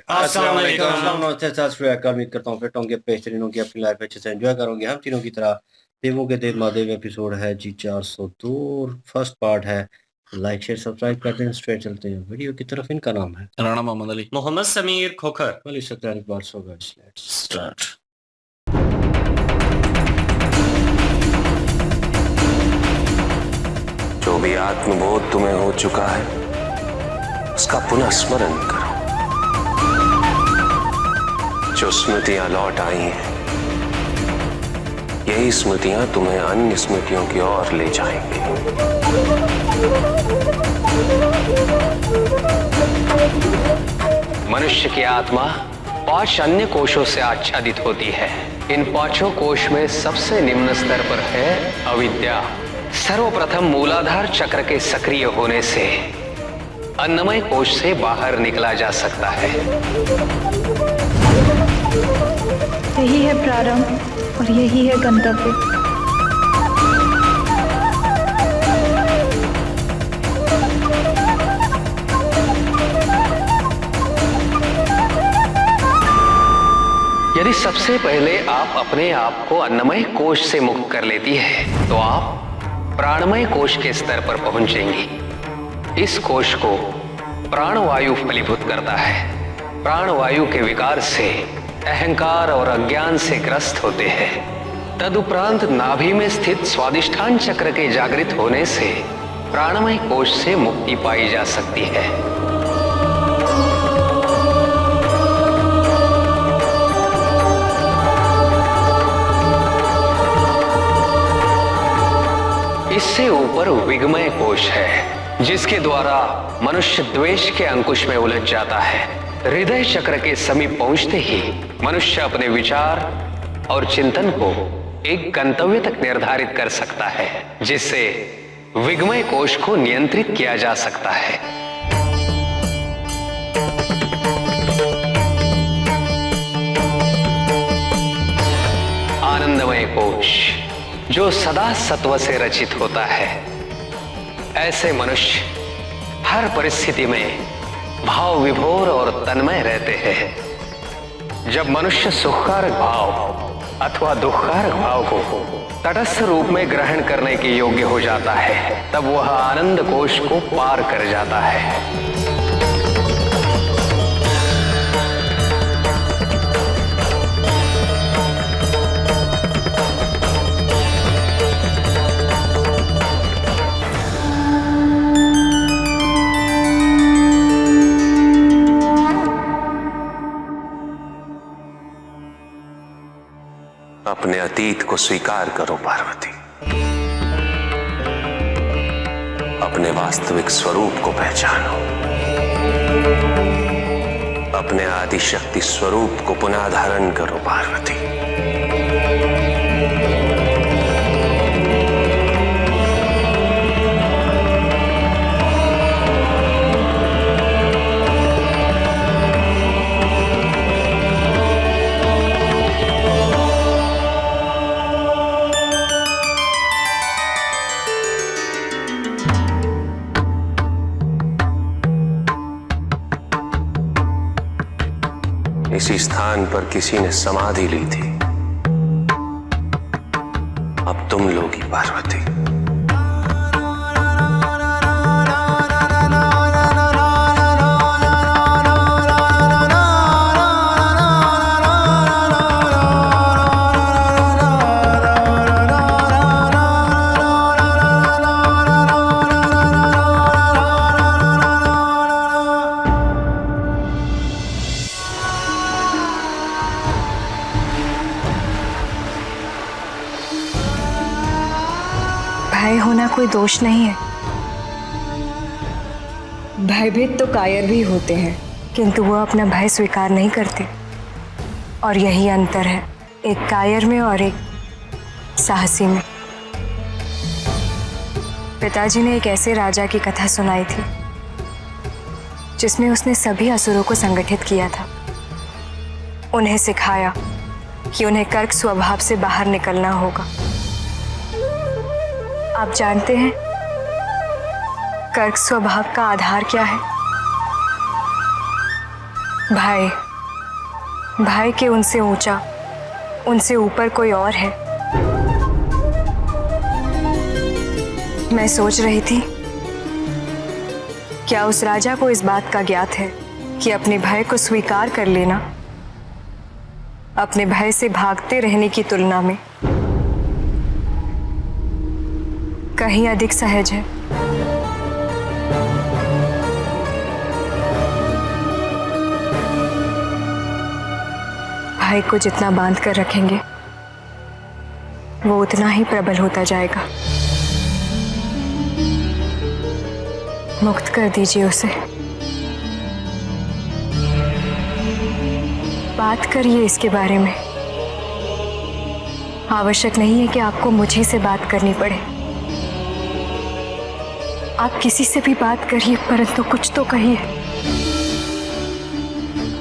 अस्सलाम वालेकुम। उम्मीद करता हूँ फिट होंगे, बेहतरीन होंगे, अपनी लाइफ अच्छे से एंजॉय करोगे। हम तीनों की तरह देवों के देव महादेव एपिसोड है जी 402 और फर्स्ट पार्ट है। लाइक शेयर सब्सक्राइब करते हैं, स्ट्रेट चलते हैं वीडियो की तरफ। इनका नाम है Rana Mohammad Ali, Mohammad Sameer Khokhar, Ali Sattar Iqbal. So guys let's start. जो भी आत्मबोध तुम्हें हो चुका है उसका पुनः स्मरण करो। जो स्मृतियां लौट आई हैं, यही स्मृतियां तुम्हें अन्य स्मृतियों की ओर ले जाएंगी। मनुष्य की आत्मा 5 अन्य कोशों से आच्छादित होती है। इन 5 कोश में सबसे निम्न स्तर पर है अविद्या। सर्वप्रथम मूलाधार चक्र के सक्रिय होने से अन्नमय कोश से बाहर निकला जा सकता है। यही है प्रारंभ और यही है गंतव्य। यदि सबसे पहले आप अपने आप को अन्नमय कोश से मुक्त कर लेती है तो आप प्राणमय कोश के स्तर पर पहुंचेंगी। इस कोश को प्राणवायु फलीभूत करता है। प्राणवायु के विकार से अहंकार और अज्ञान से ग्रस्त होते हैं। तदुपरांत नाभि में स्थित स्वादिष्ठान चक्र के जागृत होने से प्राणमय कोश से मुक्ति पाई जा सकती है। इससे ऊपर विगमय कोश है, जिसके द्वारा मनुष्य द्वेष के अंकुश में उलझ जाता है। हृदय चक्र के समीप पहुंचते ही मनुष्य अपने विचार और चिंतन को एक गंतव्य तक निर्धारित कर सकता है, जिससे विगमय कोश को नियंत्रित किया जा सकता है। आनंदमय कोश जो सदा सत्व से रचित होता है। ऐसे मनुष्य हर परिस्थिति में भाव विभोर और तन्मय रहते हैं। जब मनुष्य सुखकारक भाव अथवा दुखकारक भाव को तटस्थ रूप में ग्रहण करने के योग्य हो जाता है, तब वह आनंद कोश को पार कर जाता है। अपने अतीत को स्वीकार करो पार्वती। अपने वास्तविक स्वरूप को पहचानो। अपने आदि शक्ति स्वरूप को पुनः धारण करो पार्वती। इसी स्थान पर किसी ने समाधि ली थी। अब तुम लोगी पार्वती। भय होना कोई दोष नहीं है। भयभीत तो कायर भी होते हैं, किंतु वो अपना भय स्वीकार नहीं करते। और यही अंतर है एक कायर में और एक साहसी में। पिताजी ने एक ऐसे राजा की कथा सुनाई थी जिसमें उसने सभी असुरों को संगठित किया था। उन्हें सिखाया कि उन्हें कर्क स्वभाव से बाहर निकलना होगा। आप जानते हैं कर्क स्वभाव का आधार क्या है? भय। भय के उनसे ऊंचा, उनसे ऊपर कोई और है। मैं सोच रही थी, क्या उस राजा को इस बात का ज्ञात है कि अपने भय को स्वीकार कर लेना अपने भय से भागते रहने की तुलना में कहीं अधिक सहज है। भय को जितना बांध कर रखेंगे वो उतना ही प्रबल होता जाएगा। मुक्त कर दीजिए उसे। बात करिए इसके बारे में। आवश्यक नहीं है कि आपको मुझे से बात करनी पड़े। आप किसी से भी बात करिए, परंतु कुछ तो कहिए।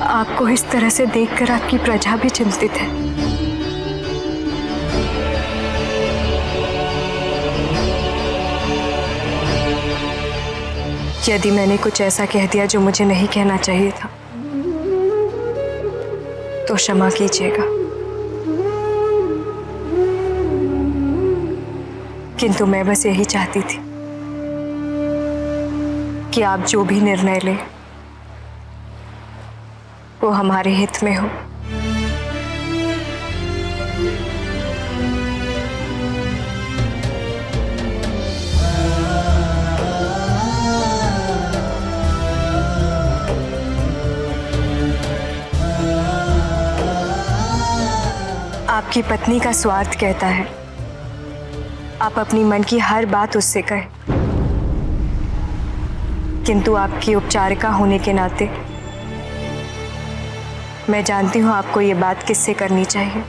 आपको इस तरह से देखकर आपकी प्रजा भी चिंतित है। यदि मैंने कुछ ऐसा कह दिया जो मुझे नहीं कहना चाहिए था तो क्षमा कीजिएगा, किंतु मैं बस यही चाहती थी कि आप जो भी निर्णय लें वो हमारे हित में हो। आपकी पत्नी का स्वार्थ कहता है आप अपनी मन की हर बात उससे कहें, किंतु आपकी उपचारिका होने के नाते मैं जानती हूं आपको ये बात किससे करनी चाहिए।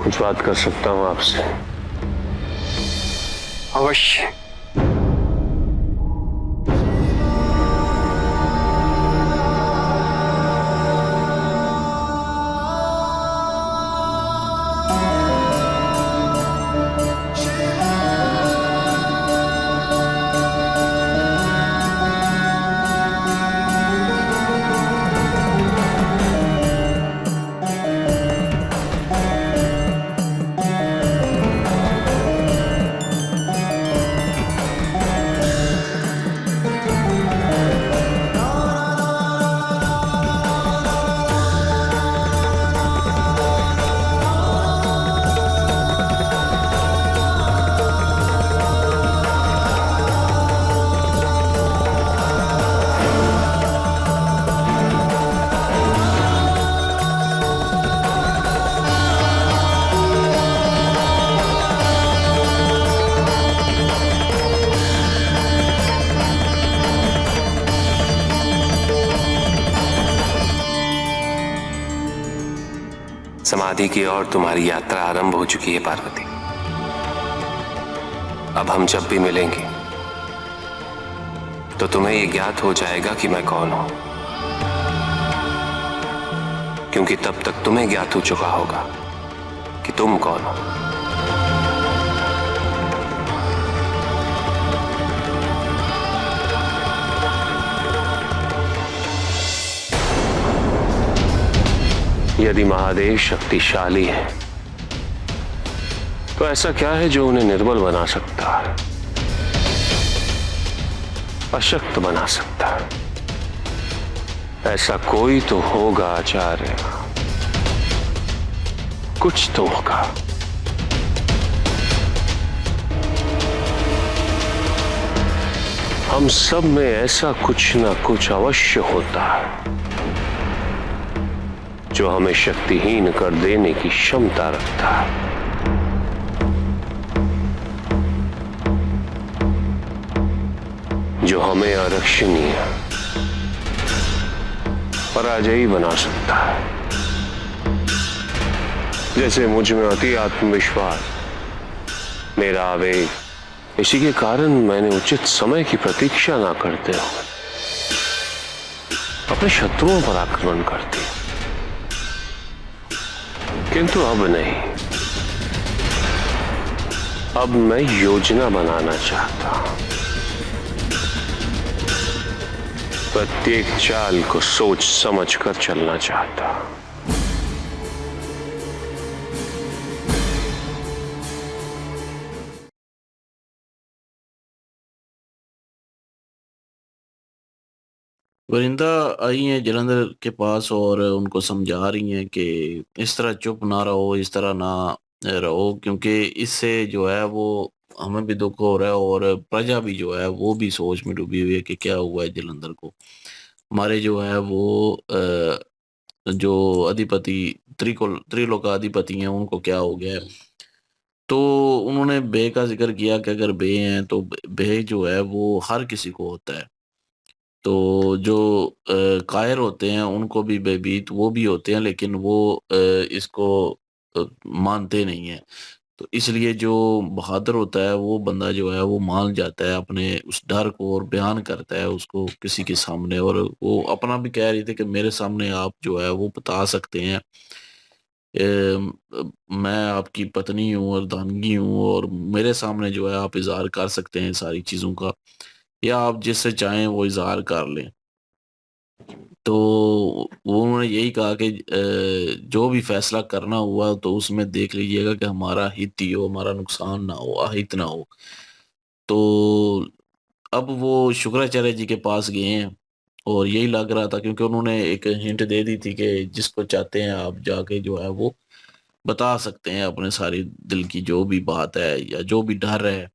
कुछ बात कर सकता हूं आपसे? अवश्य। समाधि की ओर तुम्हारी यात्रा आरंभ हो चुकी है पार्वती। अब हम जब भी मिलेंगे तो तुम्हें यह ज्ञात हो जाएगा कि मैं कौन हूं, क्योंकि तब तक तुम्हें ज्ञात हो चुका होगा कि तुम कौन हो। यदि महादेव शक्तिशाली है तो ऐसा क्या है जो उन्हें निर्बल बना सकता है, अशक्त बना सकता है? ऐसा कोई तो होगा आचार्य, कुछ तो होगा। हम सब में ऐसा कुछ ना कुछ अवश्य होता है जो हमें शक्तिहीन कर देने की क्षमता रखता है। जो हमें अरक्षणीय, पराजयी बना सकता है। जैसे मुझ में अति आत्मविश्वास, मेरा आवेग, इसी के कारण मैंने उचित समय की प्रतीक्षा ना करते हुए अपने शत्रुओं पर आक्रमण कर दिया। किंतु अब नहीं, अब मैं योजना बनाना चाहता हूं। प्रत्येक चाल को सोच समझ कर चलना चाहता हूं। वरिंदा आई हैं जलंधर के पास और उनको समझा रही हैं कि इस तरह चुप ना रहो, इस तरह ना रहो, क्योंकि इससे जो है वो हमें भी दुख हो रहा है और प्रजा भी जो है वो भी सोच में डूबी हुई है कि क्या हुआ है जलंधर को। हमारे जो है वो जो अधिपति त्रिलोकाधिपति हैं उनको क्या हो गया है। तो उन्होंने बे का जिक्र किया कि अगर बे हैं तो बे जो है वो हर किसी को होता है। तो जो कायर होते हैं उनको भी भयभीत वो भी होते हैं, लेकिन वो इसको मानते नहीं है। तो इसलिए जो बहादुर होता है वो बंदा जो है वो मान जाता है अपने उस डर को और बयान करता है उसको किसी के सामने। और वो अपना भी कह रही थी कि मेरे सामने आप जो है वो बता सकते हैं, मैं आपकी पत्नी हूँ, अर्धांगिनी हूँ, और मेरे सामने जो है आप इजहार कर सकते हैं सारी चीज़ों का, या आप जिससे चाहें वो इजहार कर लें। तो वो उन्होंने यही कहा कि जो भी फैसला करना हुआ तो उसमें देख लीजिएगा कि हमारा हित ही हो, हमारा नुकसान ना हो, अहित ना हो। तो अब वो शुक्राचार्य जी के पास गए हैं और यही लग रहा था, क्योंकि उन्होंने एक हिंट दे दी थी कि जिसको चाहते हैं आप जाके जो है वो बता सकते हैं अपने सारी दिल की जो भी बात है या जो भी डर है।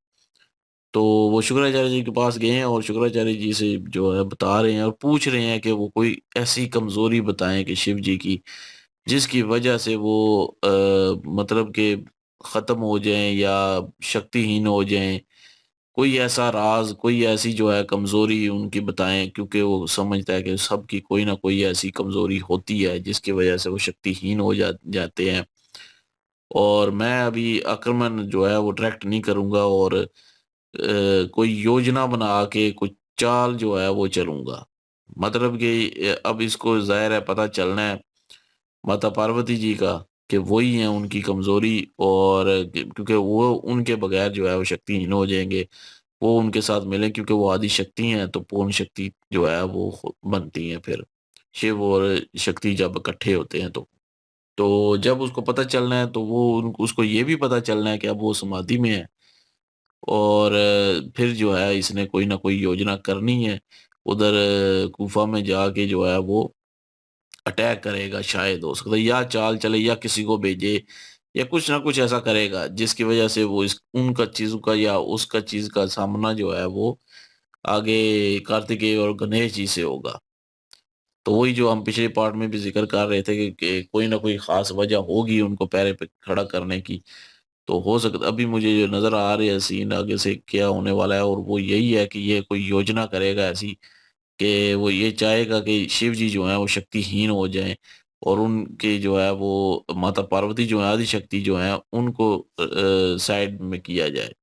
तो वो शुक्राचार्य जी के पास गए हैं और शुक्राचार्य जी से जो है बता रहे हैं और पूछ रहे हैं कि वो कोई ऐसी कमजोरी बताएं कि शिव जी की, जिसकी वजह से वो मतलब कि खत्म हो जाएं या शक्तिहीन हो जाएं। कोई ऐसा राज, कोई ऐसी जो है कमजोरी उनकी बताएं, क्योंकि वो समझता है कि सबकी कोई ना कोई ऐसी कमजोरी होती है जिसकी वजह से वो शक्तिहीन हो जाते हैं। और मैं अभी आक्रमण जो है वो डायरेक्ट नहीं करूंगा और कोई योजना बना के कुछ चाल जो है वो चलूंगा। मतलब कि अब इसको ज़ाहिर है पता चलना है माता पार्वती जी का कि वही है उनकी कमजोरी, और क्योंकि वो उनके बगैर जो है वो शक्तिहीन हो जाएंगे। वो उनके साथ मिलें क्योंकि वो आदि शक्ति हैं, तो पूर्ण शक्ति जो है वो बनती है फिर। शिव और शक्ति जब इकट्ठे होते हैं तो जब उसको पता चलना है तो वो उसको ये भी पता चलना है कि अब वो समाधि में है। और फिर जो है इसने कोई ना कोई योजना करनी है। उधर कूफा में जाके जो है वो अटैक करेगा, शायद हो सकता है, या चाल चले या किसी को भेजे या कुछ ना कुछ ऐसा करेगा जिसकी वजह से वो इस उनका चीज़ों का या उसका चीज़ का सामना जो है वो आगे कार्तिकेय और गणेश जी से होगा। तो वही जो हम पिछले पार्ट में भी जिक्र कर रहे थे कि कोई ना कोई खास वजह होगी उनको पैरे पे खड़ा करने की। तो हो सकता अभी मुझे जो नज़र आ रही है सीन आगे से क्या होने वाला है, और वो यही है कि ये कोई योजना करेगा ऐसी कि वो ये चाहेगा कि शिव जी जो हैं वो शक्तिहीन हो जाएं और उनके जो है वो माता पार्वती जो है आदि शक्ति जो है उनको साइड में किया जाए।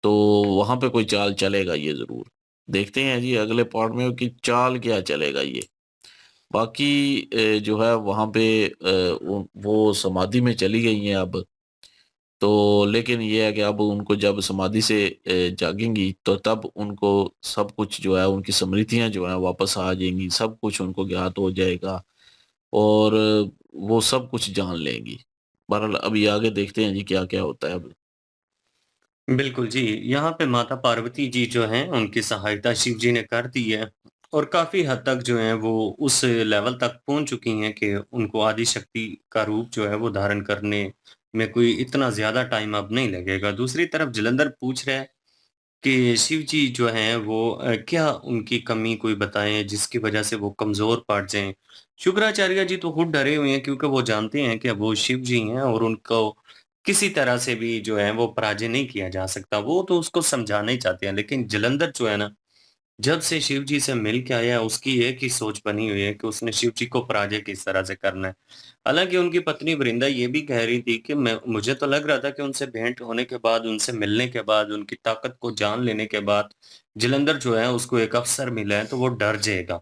तो वहां पे कोई चाल चलेगा ये जरूर। देखते हैं जी अगले पार्ट में कि चाल क्या चलेगा ये। बाकी जो है वहां पे वो समाधि में चली गई हैं अब। तो लेकिन ये है कि अब उनको जब समाधि से जागेंगी तो तब उनको सब कुछ जो है उनकी स्मृतियां जो है वापस आ जाएंगी, सब कुछ उनको ज्ञात हो जाएगा। और वो सब कुछ जान लेंगी। बहरहाल अभी आगे देखते हैं जी क्या-क्या होता है अब। बिल्कुल जी, यहाँ पे माता पार्वती जी जो हैं, उनकी सहायता शिव जी ने कर दी है और काफ़ी हद तक जो है वो उस लेवल तक पहुँच चुकी हैं कि उनको आदिशक्ति का रूप जो है वो धारण करने में कोई इतना ज़्यादा टाइम अब नहीं लगेगा। दूसरी तरफ जालंधर पूछ रहा है कि शिव जी जो हैं वो क्या उनकी कमी कोई बताएँ जिसकी वज़ह से वो कमज़ोर पड़ जाएँ? शुक्राचार्य जी तो खुद डरे हुए हैं क्योंकि वो जानते हैं कि वो शिव जी हैं और उनको किसी तरह से भी जो है वो पराजय नहीं किया जा सकता। वो तो उसको समझाना ही चाहते हैं, लेकिन जालंधर जो है ना, जब से शिव जी से मिल के आया है, उसकी एक ही सोच बनी हुई है कि उसने शिव जी को पराजय किस तरह से करना है। हालाँकि उनकी पत्नी वृंदा ये भी कह रही थी कि मैं मुझे तो लग रहा था कि उनसे भेंट होने के बाद, उनसे मिलने के बाद, उनकी ताकत को जान लेने के बाद, जालंधर जो है उसको एक अवसर मिला है तो वो डर जाएगा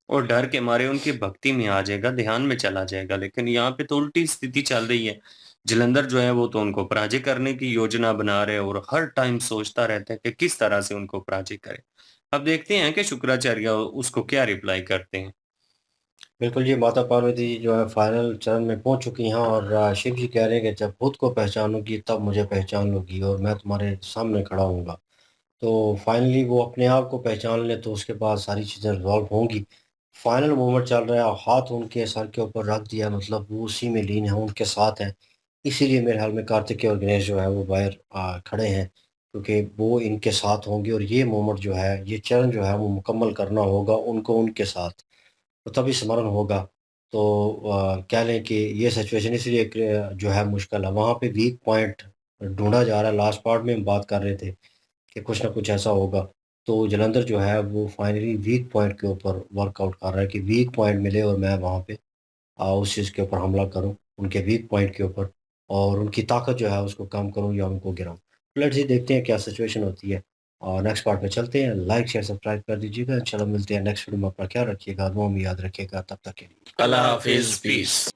और डर के मारे उनकी भक्ति में आ जाएगा, ध्यान में चला जाएगा। लेकिन यहाँ पे तो उल्टी स्थिति चल रही है। जालंधर जो है वो तो उनको पराजय करने की योजना बना रहे हैं और हर टाइम सोचता रहता है कि किस तरह से उनको पराजय करे। अब देखते हैं कि शुक्राचार्य उसको क्या रिप्लाई करते हैं। बिल्कुल जी, माता पार्वती जी जो है फाइनल चरण में पहुँच चुकी हैं और शिव जी कह रहे हैं कि जब खुद को पहचानोगी तब मुझे पहचान लोगी और मैं तुम्हारे सामने खड़ा हूँगा। तो फाइनली वो अपने आप को पहचान लें तो उसके बाद सारी चीज़ें रिज़ॉल्व होंगी। फाइनल मोमेंट चल रहा है, हाथ उनके सर के ऊपर रख दिया मतलब वो उसी में लीन है, उनके साथ हैं। इसीलिए मेरे ख़्याल में कार्तिकेय और गणेश जो है वो बाहर खड़े हैं क्योंकि वो इनके साथ होंगे और ये मोमेंट जो है, ये चरण जो है वो मुकम्मल करना होगा उनको उनके साथ। तो तभी स्मरण होगा। तो कह लें कि ये सिचुएशन इसलिए जो है मुश्किल है। वहाँ पे वीक पॉइंट ढूँढा जा रहा है, लास्ट पार्ट में हम बात कर रहे थे कि कुछ ना कुछ ऐसा होगा। तो जालंधर जो है वो फाइनली वीक पॉइंट के ऊपर वर्कआउट कर रहा है कि वीक पॉइंट मिले और मैं वहाँ पे उस चीज़ के ऊपर हमला करूँ, उनके वीक पॉइंट के ऊपर और उनकी ताकत जो है उसको कम करूँ या उनको गिराऊँ। लेट्स सी देखते हैं क्या सिचुएशन होती है और नेक्स्ट पार्ट में चलते हैं। लाइक, शेयर, सब्सक्राइब कर दीजिएगा। इंशाल्लाह मिलते हैं नेक्स्ट वीडियो में। अपना ख्याल रखिएगा, दुआ में याद रखिएगा। तब तक के लिए अल्लाह हाफ़िज़, पीस।